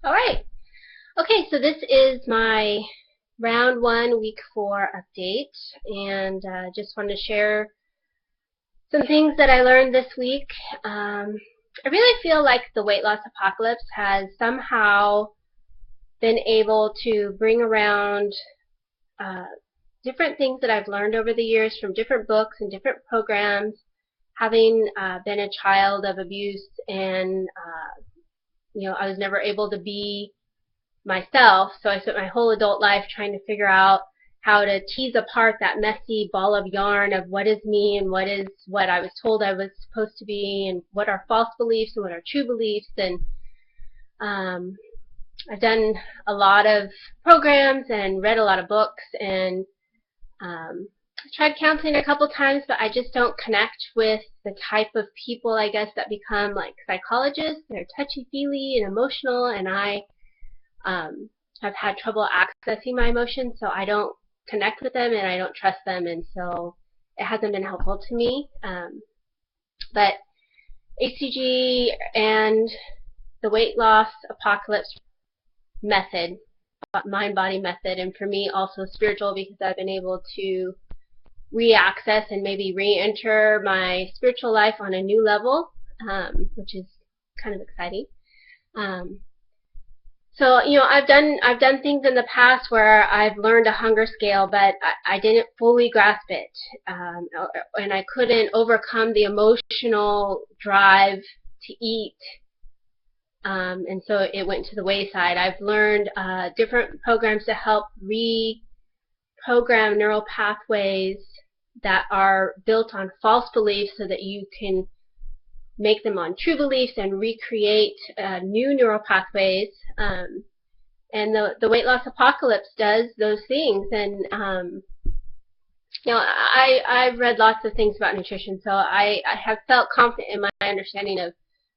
All right. Okay, so this is my round 1, week 4 update, and just wanted to share some things that I learned this week. I really feel like the weight loss apocalypse has somehow been able to bring around different things that I've learned over the years from different books and different programs, having been a child of abuse and I was never able to be myself, so I spent my whole adult life trying to figure out how to tease apart that messy ball of yarn of what is me and what is what I was told I was supposed to be, and what are false beliefs and what are true beliefs. And I've done a lot of programs and read a lot of books, and I tried counseling a couple times, but I just don't connect with the type of people, I guess, that become like psychologists. They're touchy-feely and emotional, and I have had trouble accessing my emotions, so I don't connect with them and I don't trust them, and so it hasn't been helpful to me. But HCG and the weight loss apocalypse method, mind-body method, and for me also spiritual, because I've been able to re-access and maybe re-enter my spiritual life on a new level, which is kind of exciting. So, I've done things in the past where I've learned a hunger scale, but I didn't fully grasp it, and I couldn't overcome the emotional drive to eat, and so it went to the wayside. I've learned different programs to help reprogram neural pathways that are built on false beliefs so that you can make them on true beliefs and recreate new neural pathways. And the weight loss apocalypse does those things. And I've read lots of things about nutrition, so I have felt confident in my understanding of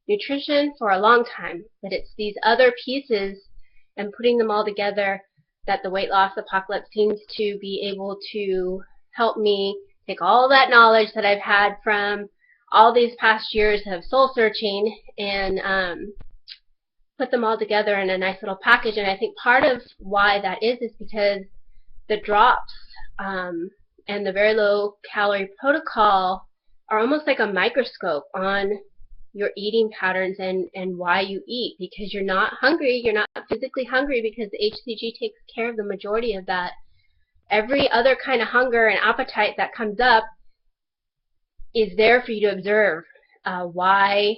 nutrition for a long time. But it's these other pieces and putting them all together that the weight loss apocalypse seems to be able to help me take all that knowledge that I've had from all these past years of soul searching and put them all together in a nice little package. And I think part of why that is because the drops and the very low calorie protocol are almost like a microscope on your eating patterns and why you eat, because you're not hungry, you're not physically hungry, because the HCG takes care of the majority of that. Every other kind of hunger and appetite that comes up is there for you to observe. Why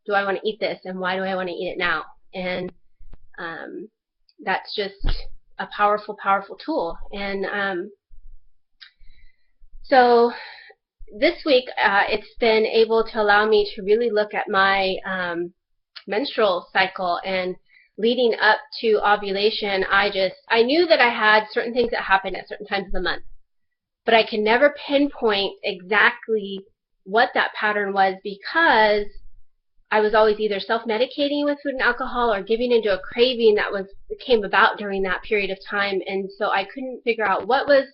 do I want to eat this, and why do I want to eat it now? And that's just a powerful, powerful tool. And so this week it's been able to allow me to really look at my menstrual cycle, and leading up to ovulation, I knew that I had certain things that happened at certain times of the month, but I can never pinpoint exactly what that pattern was, because I was always either self-medicating with food and alcohol or giving into a craving that came about during that period of time, and so I couldn't figure out what was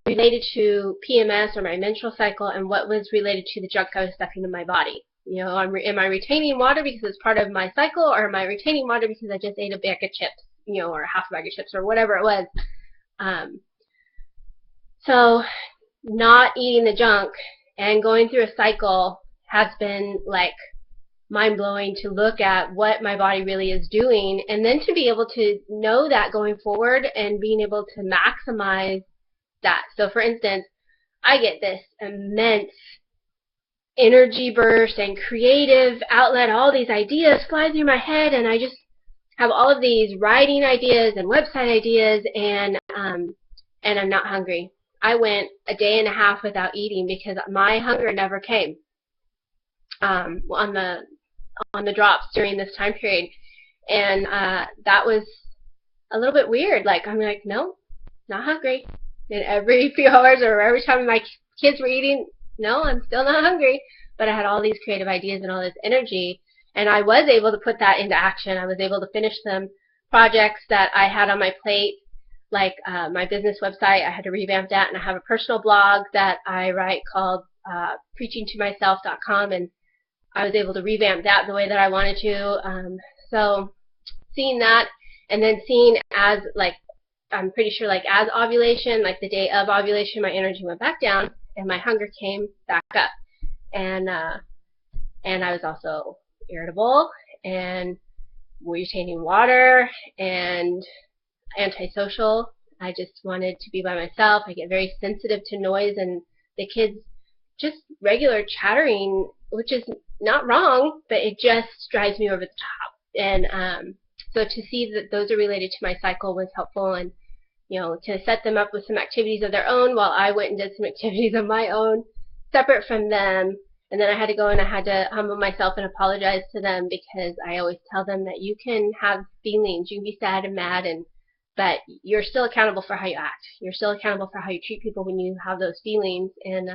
related to PMS or my menstrual cycle and what was related to the junk I was stuffing in my body. Am I retaining water because it's part of my cycle, or am I retaining water because I just ate a bag of chips, or half a bag of chips, or whatever it was. So not eating the junk and going through a cycle has been like mind-blowing to look at what my body really is doing, and then to be able to know that going forward and being able to maximize that. So for instance, I get this immense energy burst and creative outlet, all these ideas fly through my head, and I just have all of these writing ideas and website ideas, and I'm not hungry. I went a day and a half without eating because my hunger never came on the drops during this time period, and that was a little bit weird. I'm like, no, not hungry. And every few hours or every time my kids were eating, no, I'm still not hungry. But I had all these creative ideas and all this energy, and I was able to put that into action. I was able to finish some projects that I had on my plate, like my business website. I had to revamp that, and I have a personal blog that I write called preachingtomyself.com, and I was able to revamp that the way that I wanted to. So seeing that, and then seeing as, like, I'm pretty sure, like, as ovulation, like the day of ovulation, my energy went back down and my hunger came back up. And I was also irritable and retaining water and antisocial. I just wanted to be by myself. I get very sensitive to noise and the kids just regular chattering, which is not wrong, but it just drives me over the top. And so to see that those are related to my cycle was helpful, and to set them up with some activities of their own while I went and did some activities of my own separate from them. And then I had to go and I had to humble myself and apologize to them, because I always tell them that you can have feelings, you can be sad and mad, but you're still accountable for how you act. You're still accountable for how you treat people when you have those feelings. And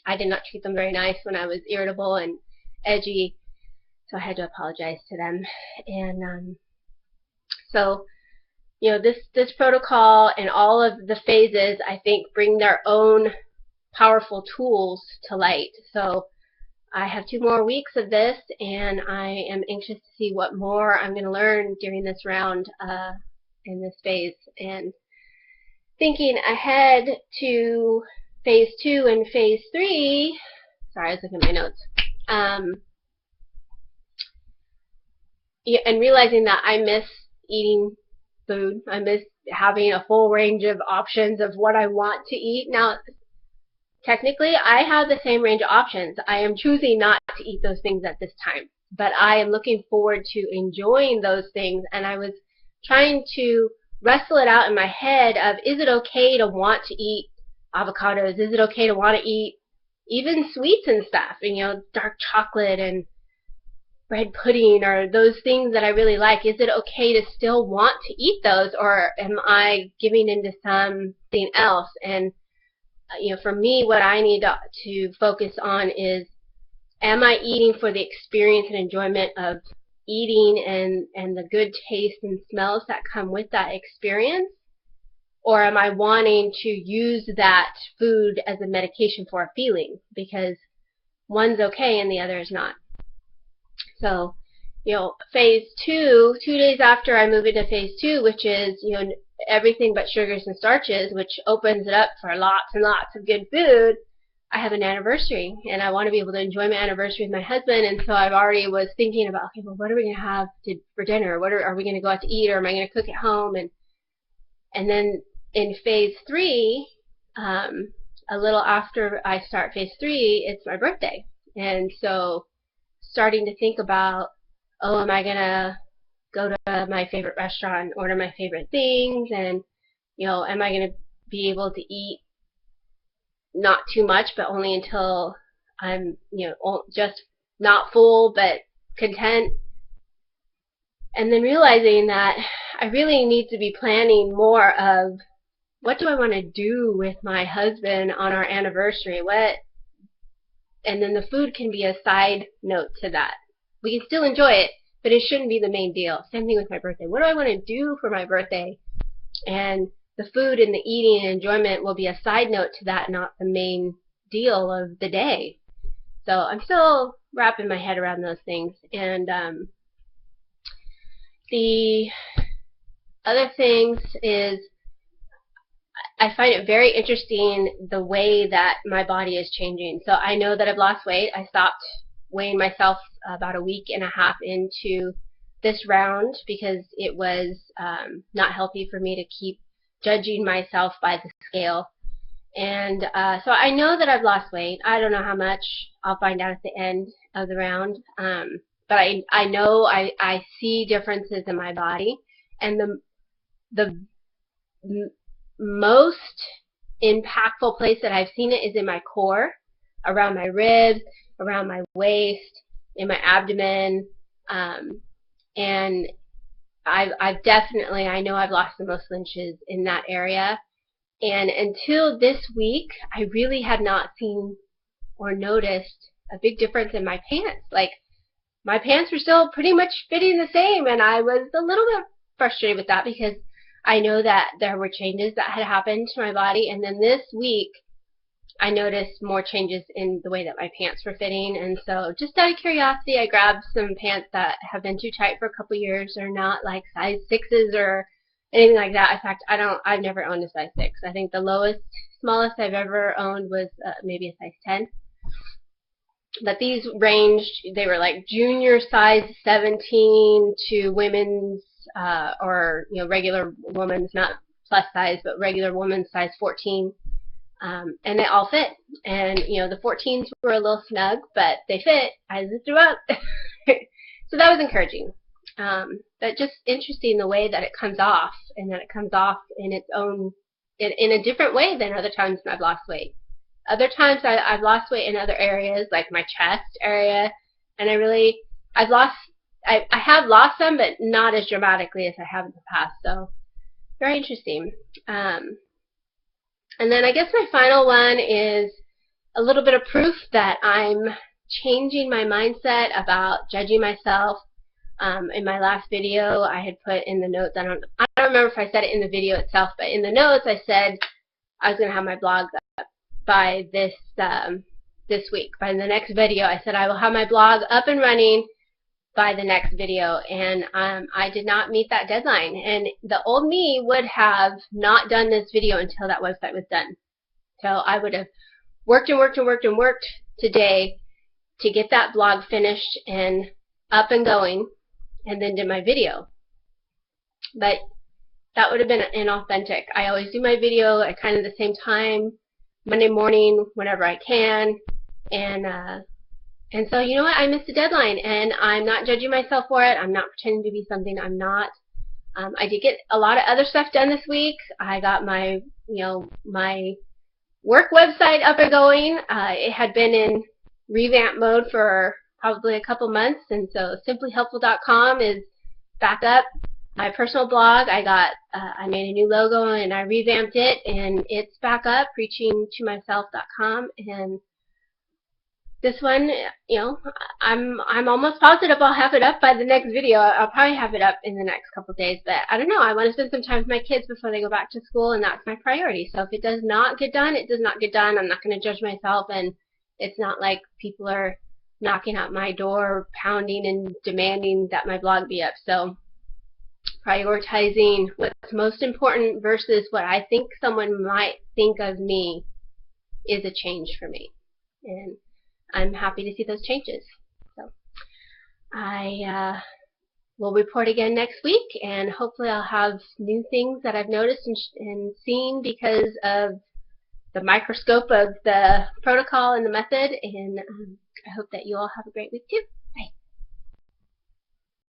I did not treat them very nice when I was irritable and edgy, so I had to apologize to them. And so this protocol and all of the phases, I think, bring their own powerful tools to light. So I have 2 more weeks of this, and I am anxious to see what more I'm going to learn during this round in this phase. And thinking ahead to phase 2 and phase 3, sorry, I was looking at my notes, and realizing that I miss eating food. I miss having a full range of options of what I want to eat. Now, technically, I have the same range of options. I am choosing not to eat those things at this time, but I am looking forward to enjoying those things, and I was trying to wrestle it out in my head of, is it okay to want to eat avocados? Is it okay to want to eat even sweets and stuff, and dark chocolate and bread pudding, or those things that I really like? Is it okay to still want to eat those, or am I giving into something else? And for me, what I need to focus on is, am I eating for the experience and enjoyment of eating and the good taste and smells that come with that experience? Or am I wanting to use that food as a medication for a feeling? Because one's okay and the other is not. So, phase 2, 2 days after I move into phase 2, which is, everything but sugars and starches, which opens it up for lots and lots of good food, I have an anniversary, and I want to be able to enjoy my anniversary with my husband. And so I've already was thinking about, okay, well, what are we going to have for dinner? What are we going to go out to eat, or am I going to cook at home? And then in phase 3, a little after I start phase 3, it's my birthday. And so starting to think about, oh, am I going to go to my favorite restaurant, order my favorite things, and am I going to be able to eat not too much, but only until I'm just not full but content? And then realizing that I really need to be planning more of, what do I want to do with my husband on our anniversary? And then the food can be a side note to that. We can still enjoy it, but it shouldn't be the main deal. Same thing with my birthday. What do I want to do for my birthday? And the food and the eating and enjoyment will be a side note to that, not the main deal of the day. So I'm still wrapping my head around those things. And the other things is, I find it very interesting the way that my body is changing. So I know that I've lost weight. I stopped weighing myself about a week and a half into this round, because it was not healthy for me to keep judging myself by the scale. And so I know that I've lost weight. I don't know how much. I'll find out at the end of the round. But I know I see differences in my body. And the most impactful place that I've seen it is in my core, around my ribs, around my waist, in my abdomen, and I've definitely, I know I've lost the most inches in that area. And until this week, I really had not seen or noticed a big difference in my pants. Like, my pants were still pretty much fitting the same, and I was a little bit frustrated with that, because I know that there were changes that had happened to my body. And then this week, I noticed more changes in the way that my pants were fitting, and so just out of curiosity, I grabbed some pants that have been too tight for a couple years. They're not like size 6s or anything like that. In fact, I've never owned a size 6. I think the smallest I've ever owned was maybe a size 10. But these ranged, they were like junior size 17 to women's, or regular woman's, not plus size, but regular woman's size 14. And they all fit. And the 14s were a little snug, but they fit. I zipped them up. So that was encouraging. But just interesting the way that it comes off, and that it comes off in its own, in a different way than other times when I've lost weight. Other times I've lost weight in other areas, like my chest area, and I have lost some, but not as dramatically as I have in the past. So very interesting. And then I guess my final one is a little bit of proof that I'm changing my mindset about judging myself. In my last video, I had put in the notes, I don't remember if I said it in the video itself, but in the notes I said I was going to have my blog up by this week. By the next video, I said I will have my blog up and running by the next video, and I did not meet that deadline. And the old me would have not done this video until that website was done. So I would have worked and worked and worked and worked today to get that blog finished and up and going, and then did my video. But that would have been inauthentic. I always do my video at kind of the same time, Monday morning, whenever I can, and so you know what, I missed the deadline, and I'm not judging myself for it. I'm not pretending to be something I'm not. I did get a lot of other stuff done this week. I got my my work website up and going. It had been in revamp mode for probably a couple months, and so simplyhelpful.com is back up. My personal blog, I made a new logo and I revamped it, and it's back up, preachingtomyself.com. And this one, I'm almost positive I'll have it up by the next video. I'll probably have it up in the next couple of days, but I don't know. I want to spend some time with my kids before they go back to school, and that's my priority. So if it does not get done, it does not get done. I'm not going to judge myself, and it's not like people are knocking at my door, pounding and demanding that my blog be up. So prioritizing what's most important versus what I think someone might think of me is a change for me, and I'm happy to see those changes. So I will report again next week, and hopefully I'll have new things that I've noticed and seen because of the microscope of the protocol and the method, and I hope that you all have a great week too.